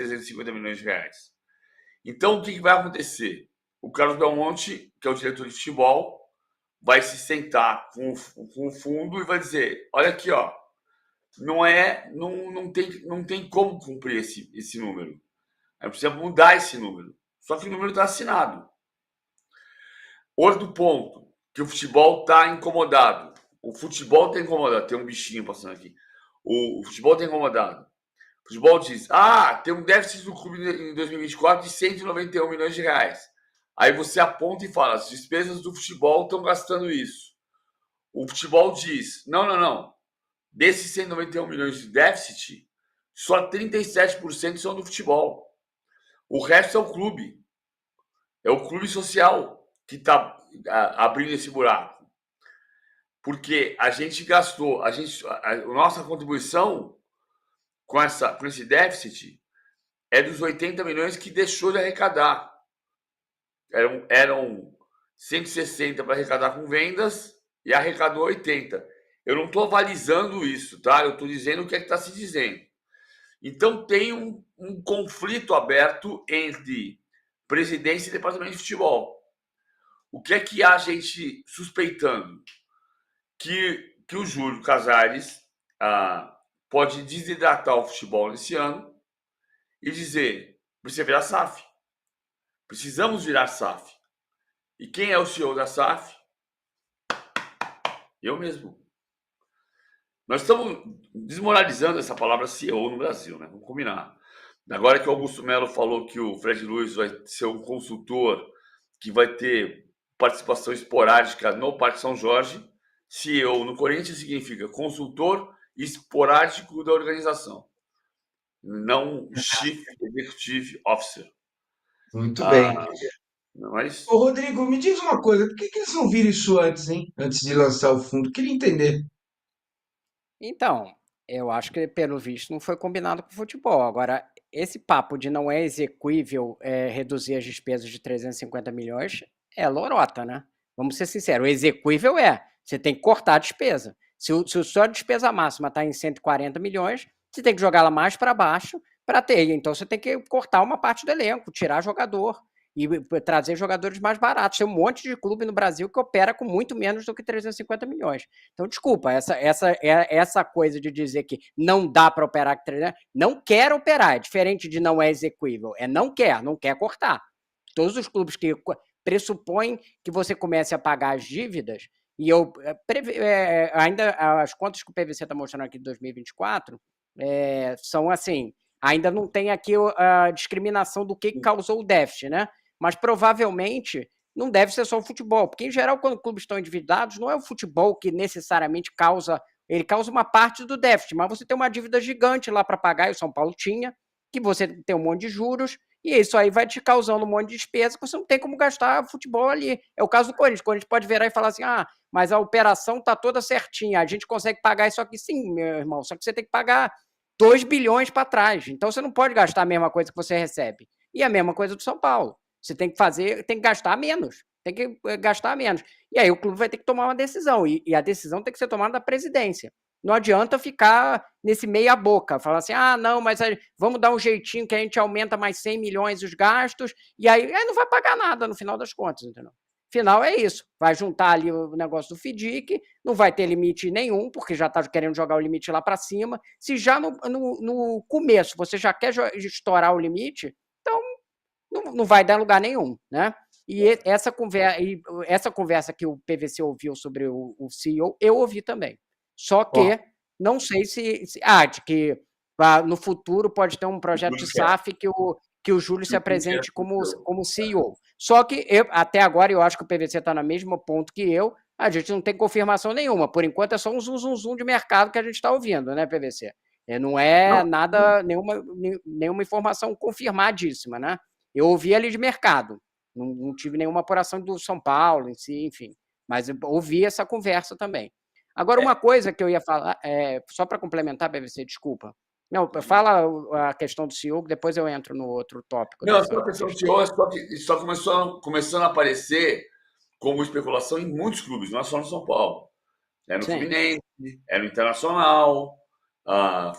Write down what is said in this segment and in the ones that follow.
350 milhões de reais. Então, o que vai acontecer? O Carlos Belmonte, que é o diretor de futebol, vai se sentar com o fundo e vai dizer: olha aqui, ó, não tem como cumprir esse número. A gente precisa mudar esse número. Só que o número está assinado. Outro ponto, que o futebol está incomodado. O futebol está incomodado. Tem um bichinho passando aqui. O futebol está incomodado. O futebol diz: tem um déficit do clube em 2024 de 191 milhões de reais. Aí você aponta e fala: as despesas do futebol estão gastando isso. O futebol diz: não. Desses 191 milhões de déficit, só 37% são do futebol. O resto é o clube. É o clube social que está abrindo esse buraco. Porque a gente gastou, a nossa contribuição com esse déficit é dos 80 milhões que deixou de arrecadar. Eram 160 para arrecadar com vendas e arrecadou 80. Eu não estou avalizando isso, tá? Eu estou dizendo o que é que está se dizendo. Então tem um conflito aberto entre presidência e departamento de futebol. O que é que há gente suspeitando? Que o Júlio Casares pode desidratar o futebol nesse ano e dizer: precisa virar SAF. Precisamos virar SAF. E quem é o CEO da SAF? Eu mesmo. Nós estamos desmoralizando essa palavra CEO no Brasil, né? Vamos combinar. Agora que o Augusto Melo falou que o Fred Luiz vai ser um consultor que vai ter participação esporádica no Parque São Jorge, CEO no Corinthians significa consultor esporádico da organização, não Chief Executive Officer. Muito bem. Mas, Ô, Rodrigo, me diz uma coisa, por que que eles não viram isso antes, hein? Antes de lançar o fundo? Queria entender. Então, eu acho que, pelo visto, não foi combinado com o futebol. Agora, esse papo de não é exequível reduzir as despesas de 350 milhões é lorota, né? Vamos ser sinceros, o exequível você tem que cortar a despesa. Se a sua despesa máxima está em 140 milhões, você tem que jogar ela mais para baixo para ter. Então, você tem que cortar uma parte do elenco, tirar jogador e trazer jogadores mais baratos. Tem um monte de clube no Brasil que opera com muito menos do que 350 milhões. Então, desculpa, essa coisa de dizer que não dá para operar com 300, não quer operar, é diferente de não é exequível, não quer cortar. Todos os clubes que pressupõem que você comece a pagar as dívidas, e ainda as contas que o PVC está mostrando aqui de 2024 são assim, ainda não tem aqui a discriminação do que causou o déficit, né? Mas provavelmente não deve ser só o futebol, porque em geral quando clubes estão endividados, não é o futebol que necessariamente causa uma parte do déficit, mas você tem uma dívida gigante lá para pagar, e o São Paulo tinha, que você tem um monte de juros, e isso aí vai te causando um monte de despesa que você não tem como gastar futebol ali. É o caso do Corinthians. O Corinthians pode virar e falar assim: mas a operação está toda certinha, a gente consegue pagar isso aqui. Sim, meu irmão, só que você tem que pagar 2 bilhões para trás. Então você não pode gastar a mesma coisa que você recebe. E a mesma coisa do São Paulo. Você tem que gastar menos. Tem que gastar menos. E aí o clube vai ter que tomar uma decisão. E a decisão tem que ser tomada da presidência. Não adianta ficar nesse meia boca, falar assim: não, mas vamos dar um jeitinho que a gente aumenta mais 100 milhões os gastos, e aí não vai pagar nada no final das contas, entendeu? Final é isso, vai juntar ali o negócio do FDIC, não vai ter limite nenhum, porque já está querendo jogar o limite lá para cima. Se já no começo você já quer estourar o limite, então não vai dar lugar nenhum, né? E essa conversa que o PVC ouviu sobre o CEO, eu ouvi também. Só Ó, que não sei de que no futuro pode ter um projeto de SAF que o Júlio se apresente como CEO. Só que até agora eu acho que o PVC está no mesmo ponto que eu, a gente não tem confirmação nenhuma. Por enquanto é só um zum de mercado que a gente está ouvindo, né, PVC? Não é nada, nenhuma informação confirmadíssima, né? Eu ouvi ali de mercado, não tive nenhuma apuração do São Paulo em si, enfim, mas eu ouvi essa conversa também. Agora, uma coisa que eu ia falar, só para complementar, PVC, desculpa. Não, fala a questão do CEO, depois eu entro no outro tópico não, dessa essa questão de questão. CEO só começando a aparecer como especulação em muitos clubes, não é só no São Paulo. É no Sim, Fluminense, é no Internacional,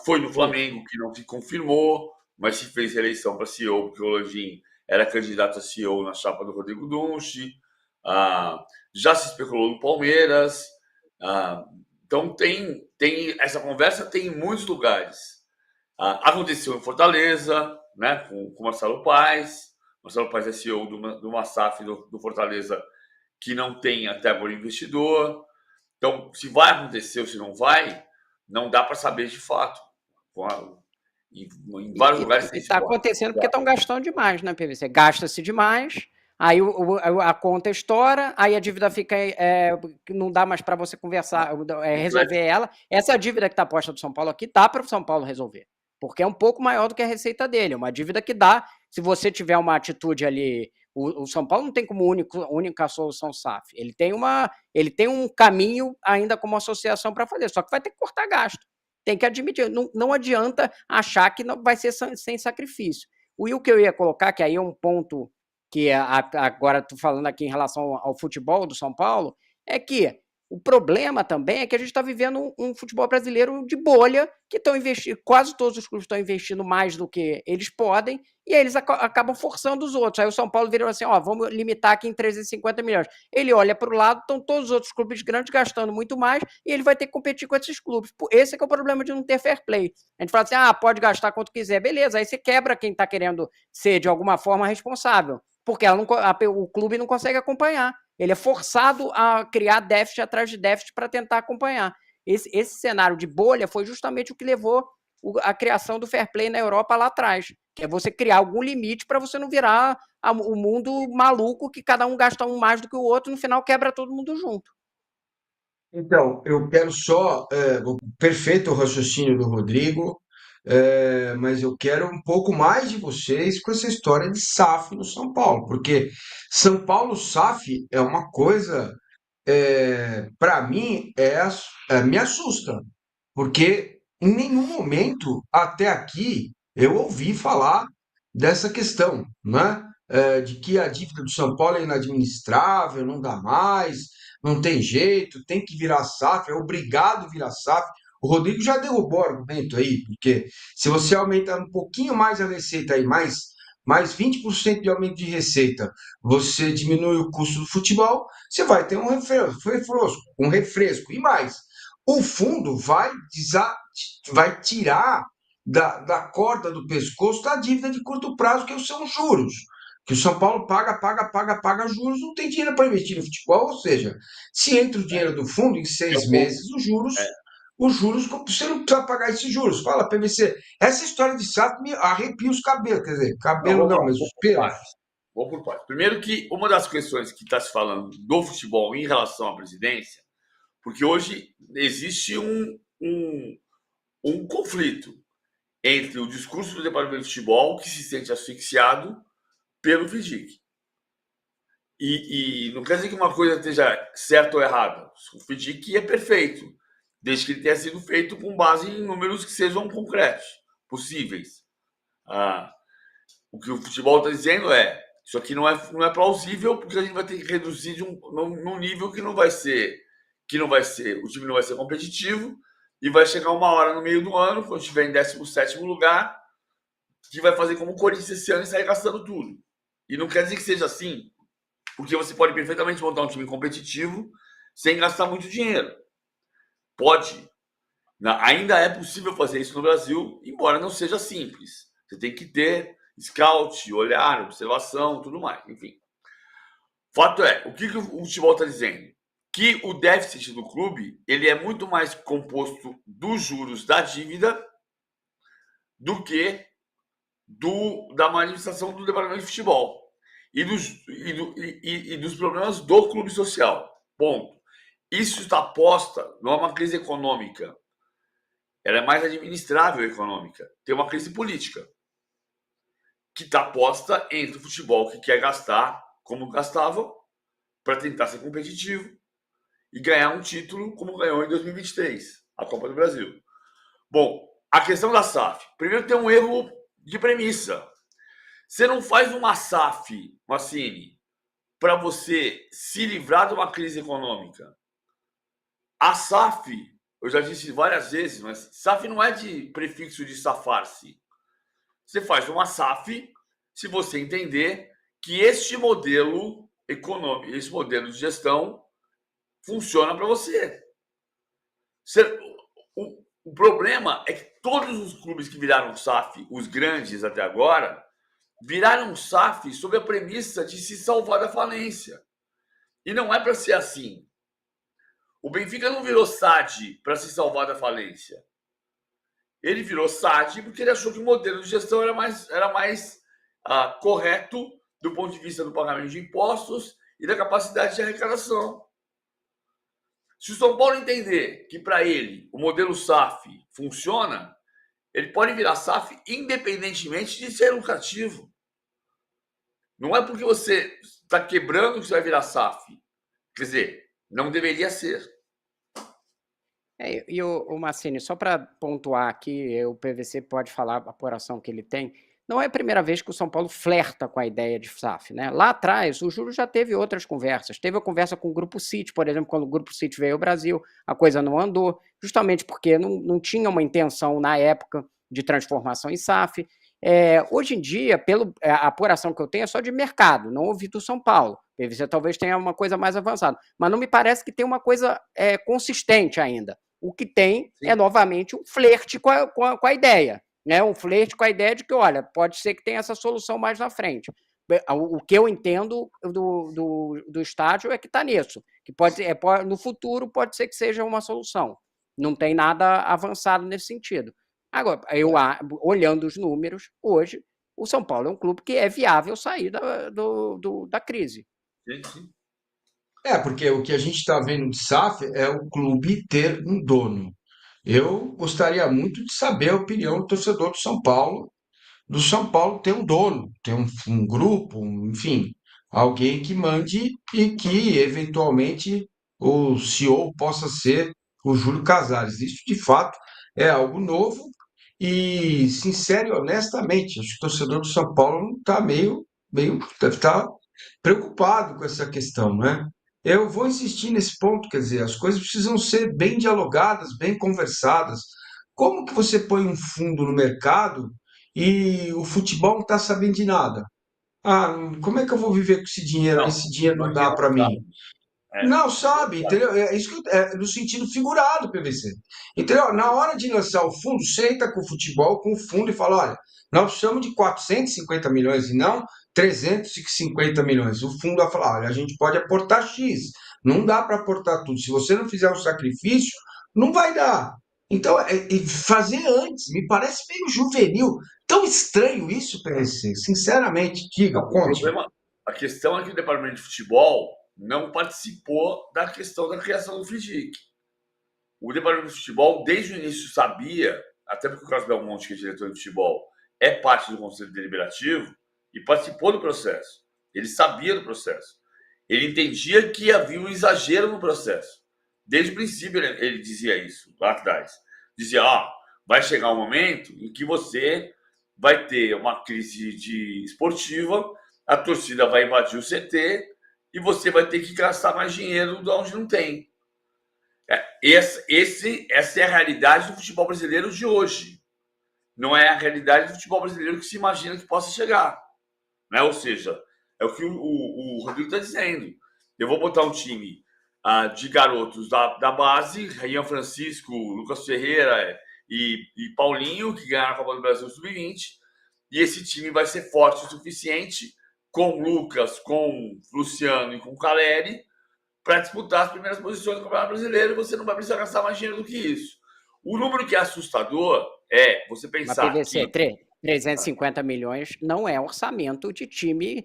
foi no isso. Flamengo, que não se confirmou. mas se fez reeleição para CEO, porque o Landim era candidato a CEO na chapa do Rodrigo Dunche. Já se especulou no Palmeiras. Então tem essa conversa tem em muitos lugares. Aconteceu em Fortaleza, né, com o Marcelo Paes. Marcelo Paes é CEO de uma SAF do Fortaleza que não tem até agora investidor. Então, se vai acontecer ou se não vai, não dá para saber de fato. Em vários lugares tem esse Está boato. acontecendo porque estão gastando demais, né, PVC? Gasta-se demais, aí a conta estoura, aí a dívida fica. Não dá mais para você conversar, resolver ela. Essa dívida que está posta do São Paulo aqui dá para o São Paulo resolver, porque é um pouco maior do que a receita dele. É uma dívida que dá, se você tiver uma atitude ali. O São Paulo não tem como única solução SAF. Ele tem um caminho ainda como associação para fazer, só que vai ter que cortar gasto. Tem que admitir, não adianta achar que não vai ser sem sacrifício. O que eu ia colocar, que aí é um ponto que agora estou falando aqui em relação ao futebol do São Paulo, é que o problema também é que a gente está vivendo um futebol brasileiro de bolha, que estão investindo, quase todos os clubes estão investindo mais do que eles podem, e aí eles acabam forçando os outros. Aí o São Paulo virou assim, vamos limitar aqui em 350 milhões. Ele olha para o lado, estão todos os outros clubes grandes gastando muito mais, e ele vai ter que competir com esses clubes. Esse é que é o problema de não ter fair play. A gente fala assim, pode gastar quanto quiser, beleza, aí você quebra quem está querendo ser, de alguma forma, responsável, porque o clube não consegue acompanhar. Ele é forçado a criar déficit atrás de déficit para tentar acompanhar. Esse cenário de bolha foi justamente o que levou a criação do fair play na Europa lá atrás, que é você criar algum limite para você não virar o mundo maluco, que cada um gasta um mais do que o outro, no final quebra todo mundo junto. Então, eu quero só, perfeito o raciocínio do Rodrigo, mas eu quero um pouco mais de vocês com essa história de SAF no São Paulo, porque São Paulo SAF é uma coisa, para mim, me assusta, porque em nenhum momento até aqui eu ouvi falar dessa questão, né? De que a dívida do São Paulo é inadministrável, não dá mais, não tem jeito, tem que virar SAF, é obrigado a virar SAF. O Rodrigo já derrubou o argumento aí, porque se você aumentar um pouquinho mais a receita aí, mais 20% de aumento de receita, você diminui o custo do futebol, você vai ter um refresco. E mais, o fundo vai tirar da corda do pescoço da dívida de curto prazo, que são os juros. Que o São Paulo paga juros, não tem dinheiro para investir no futebol, ou seja, se entra o dinheiro do fundo em 6 meses, os juros, você não precisa pagar esses juros. Fala, PVC, essa história de SAF me arrepia os cabelos, quer dizer, cabelo não, mas os pelos. Vou por partes. Primeiro que uma das questões que está se falando do futebol em relação à presidência, porque hoje existe um conflito entre o discurso do departamento de futebol, que se sente asfixiado pelo FIDIC. E não quer dizer que uma coisa esteja certa ou errada. O FIDIC é perfeito, desde que ele tenha sido feito com base em números que sejam concretos, possíveis. O que o futebol está dizendo isso aqui não é plausível, porque a gente vai ter que reduzir num nível que não vai ser, o time não vai ser competitivo, e vai chegar uma hora no meio do ano, quando estiver em 17º lugar, que vai fazer como o Corinthians esse ano e sair gastando tudo. E não quer dizer que seja assim, porque você pode perfeitamente montar um time competitivo sem gastar muito dinheiro. Pode. Ainda é possível fazer isso no Brasil, embora não seja simples. Você tem que ter scout, olhar, observação, tudo mais. Enfim. Fato é, o que o futebol está dizendo? Que o déficit do clube ele é muito mais composto dos juros da dívida do que da manifestação do departamento de futebol e dos problemas do clube social. Ponto. Isso está posta, não é uma crise econômica. Ela é mais administrável econômica. Tem uma crise política que está posta entre o futebol que quer gastar como gastava para tentar ser competitivo e ganhar um título como ganhou em 2023, a Copa do Brasil. Bom, a questão da SAF. Primeiro tem um erro de premissa. Você não faz uma SAF, Massini, para você se livrar de uma crise econômica. A SAF, eu já disse várias vezes, mas SAF não é de prefixo de safar-se. Você faz uma SAF se você entender que este modelo econômico, esse modelo de gestão funciona para você. O problema é que todos os clubes que viraram SAF, os grandes até agora, viraram SAF sob a premissa de se salvar da falência. E não é para ser assim. O Benfica não virou SAD para se salvar da falência. Ele virou SAD porque ele achou que o modelo de gestão era mais correto do ponto de vista do pagamento de impostos e da capacidade de arrecadação. Se o São Paulo entender que para ele o modelo SAF funciona, ele pode virar SAF independentemente de ser lucrativo. Não é porque você está quebrando que você vai virar SAF. Quer dizer, não deveria ser. E o Massini, só para pontuar aqui, o PVC pode falar a apuração que ele tem. Não é a primeira vez que o São Paulo flerta com a ideia de SAF, né? Lá atrás, o Júlio já teve outras conversas. Teve a conversa com o Grupo City, por exemplo, quando o Grupo City veio ao Brasil, a coisa não andou, justamente porque não tinha uma intenção na época de transformação em SAF. Hoje em dia, a apuração que eu tenho é só de mercado, não ouvi do São Paulo. PVC talvez tenha uma coisa mais avançada, mas não me parece que tem uma coisa consistente ainda. O que tem é, novamente, um flerte com a ideia. Né? Um flerte com a ideia de que, olha, pode ser que tenha essa solução mais na frente. O que eu entendo do estádio é que está nisso. Que no futuro pode ser que seja uma solução. Não tem nada avançado nesse sentido. Agora, olhando os números, hoje, o São Paulo é um clube que é viável sair da crise. Sim. Porque o que a gente está vendo de SAF é o clube ter um dono. Eu gostaria muito de saber a opinião do torcedor do São Paulo ter um dono, ter um grupo, enfim, alguém que mande e que, eventualmente, o CEO possa ser o Júlio Casares. Isso, de fato, é algo novo e, sincero e honestamente, acho que o torcedor do São Paulo está deve estar preocupado com essa questão, né? Eu vou insistir nesse ponto, quer dizer, as coisas precisam ser bem dialogadas, bem conversadas. Como que você põe um fundo no mercado e o futebol não está sabendo de nada? Ah, como é que eu vou viver com esse dinheiro? Não, Esse dinheiro não mas quem dá não para mim. sabe. Não sabe, entendeu? É isso que é no sentido figurado, PVC. Entendeu? Na hora de lançar o fundo, senta com o futebol, com o fundo e fala: olha, nós precisamos de 450 milhões e não 350 milhões. O fundo vai falar: olha, a gente pode aportar X, não dá para aportar tudo. Se você não fizer um sacrifício, não vai dar. Então, fazer antes, me parece meio juvenil. Tão estranho isso, PVC. Sinceramente, diga, Não, conte. a questão é que o departamento de futebol não participou da questão da criação do FIDIC. O departamento de futebol, desde o início, sabia, até porque o Carlos Belmonte, que é diretor de futebol, é parte do Conselho Deliberativo e participou do processo. Ele sabia do processo. Ele entendia que havia um exagero no processo. Desde o princípio, ele dizia isso, lá atrás. Dizia, vai chegar um momento em que você vai ter uma crise esportiva, a torcida vai invadir o CT e você vai ter que gastar mais dinheiro de onde não tem. Essa é a realidade do futebol brasileiro de hoje. Não é a realidade do futebol brasileiro que se imagina que possa chegar. Né? Ou seja, é o que o Rodrigo está dizendo. Eu vou botar um time de garotos da base, Ian Francisco, Lucas Ferreira e Paulinho, que ganharam a Copa do Brasil Sub-20, e esse time vai ser forte o suficiente com Lucas, com Luciano e com Caleri para disputar as primeiras posições do Campeonato Brasileiro, e você não vai precisar gastar mais dinheiro do que isso. O número que é assustador é você pensar Mas PVC, que... 350 milhões não é orçamento de time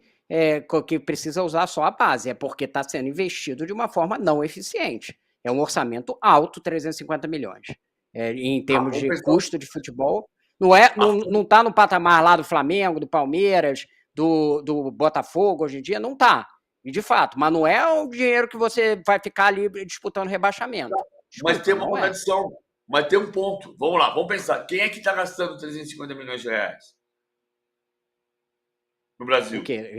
que precisa usar só a base, é porque está sendo investido de uma forma não eficiente. É um orçamento alto, 350 milhões. Em termos de custo de futebol, não está no patamar lá do Flamengo, do Palmeiras, do Botafogo hoje em dia, não está. E de fato, mas não é o dinheiro que você vai ficar ali disputando rebaixamento. Desculpa, mas tem uma contradição. Mas tem um ponto. Vamos lá, vamos pensar. Quem é que está gastando 350 milhões de reais no Brasil? O quê?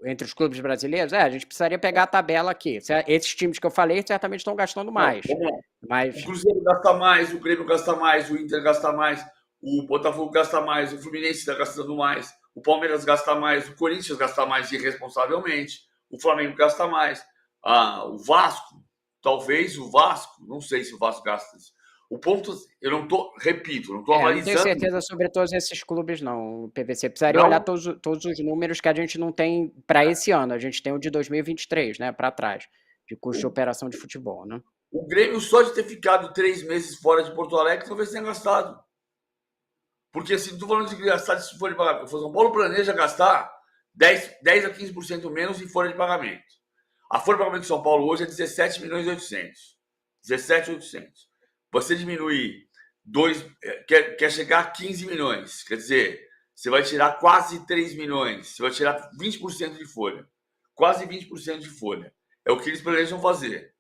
Entre os clubes brasileiros? A gente precisaria pegar a tabela aqui. Esses times que eu falei certamente estão gastando mais. Vamos lá. Mas... O Cruzeiro gasta mais, o Grêmio gasta mais, o Inter gasta mais. o Botafogo gasta mais, o Fluminense está gastando mais, o Palmeiras gasta mais, o Corinthians gasta mais irresponsavelmente, o Flamengo gasta mais, o Vasco, talvez o Vasco, não sei se o Vasco gasta isso. O ponto, eu não estou, repito, não estou Não avalizando. tenho certeza sobre todos esses clubes, não, PVC. Precisaria Não? olhar todos os números que a gente não tem para esse ano. A gente tem o de 2023, né, para trás, de custo de operação de futebol, né? O Grêmio, só de ter ficado 3 meses fora de Porto Alegre, talvez tenha gastado. Porque, assim, não estou falando de gastar de folha de pagamento. O São Paulo planeja gastar 10 a 15% menos em folha de pagamento. A folha de pagamento de São Paulo hoje é 17 milhões e 800. 17.800. Você diminuir quer chegar a 15 milhões. Quer dizer, você vai tirar quase 3 milhões. Você vai tirar 20% de folha. Quase 20% de folha. É o que eles planejam fazer.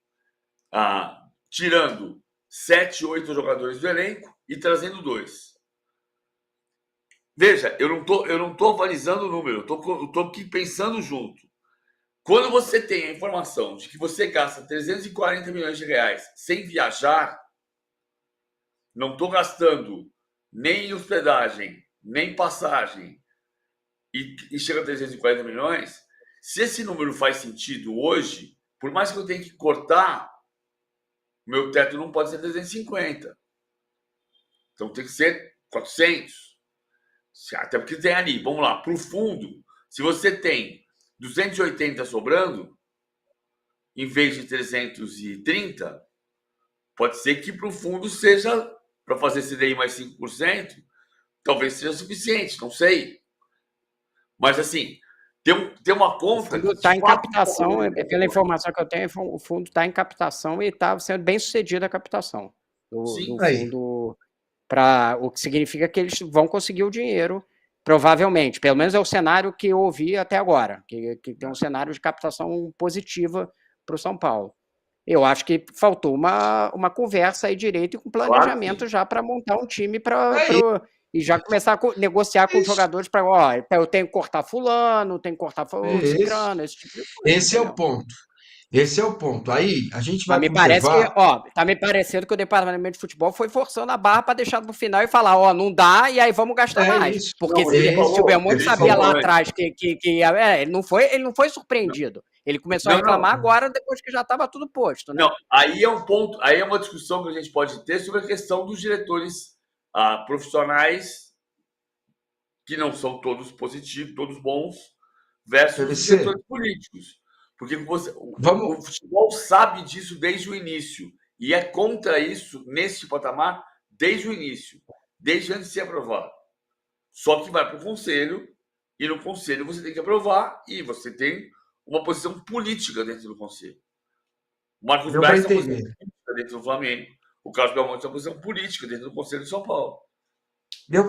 Tirando 7, 8 jogadores do elenco e trazendo 2. Veja, eu não tô avalizando o número, eu tô aqui pensando junto. Quando você tem a informação de que você gasta 340 milhões de reais sem viajar, não estou gastando nem hospedagem, nem passagem, e chega a 340 milhões, se esse número faz sentido hoje, por mais que eu tenha que cortar, meu teto não pode ser 350. Então tem que ser 400. Até porque tem ali, vamos lá, para o fundo, se você tem 280 sobrando, em vez de 330, pode ser que para o fundo seja, para fazer CDI mais 5%, talvez seja suficiente, não sei. Mas assim, tem uma conta... O fundo está em captação, pela informação que eu tenho, o fundo está em captação e está sendo bem sucedida a captação do fundo, o que significa que eles vão conseguir o dinheiro, provavelmente. Pelo menos é o cenário que eu ouvi até agora, que tem um cenário de captação positiva para o São Paulo. Eu acho que faltou uma conversa aí direito e com planejamento já para montar um time e já começar a negociar com os jogadores para, eu tenho que cortar fulano, tenho que cortar cicrano, esse tipo de coisa. Esse é o ponto. Esse é o ponto. Aí a gente vai Mas me parece observar... que, tá me parecendo que o departamento de futebol foi forçando a barra para deixar no final e falar, não dá, e aí vamos gastar mais. Isso. Porque Não, se o Belmonte sabia lá falou, atrás que ele não foi surpreendido. Ele começou a reclamar agora, depois que já estava tudo posto, né? Não, aí é um ponto, aí é uma discussão que a gente pode ter sobre a questão dos diretores profissionais, que não são todos positivos, todos bons, versus os diretores políticos. Porque o futebol sabe disso desde o início e é contra isso nesse patamar desde o início, desde antes de ser aprovado. Só que vai para o conselho e no conselho você tem que aprovar e você tem uma posição política dentro do conselho. O Marcos Braz tem uma posição política dentro do Flamengo. O Carlos Belmonte tem uma posição política dentro do Conselho de São Paulo. Deu para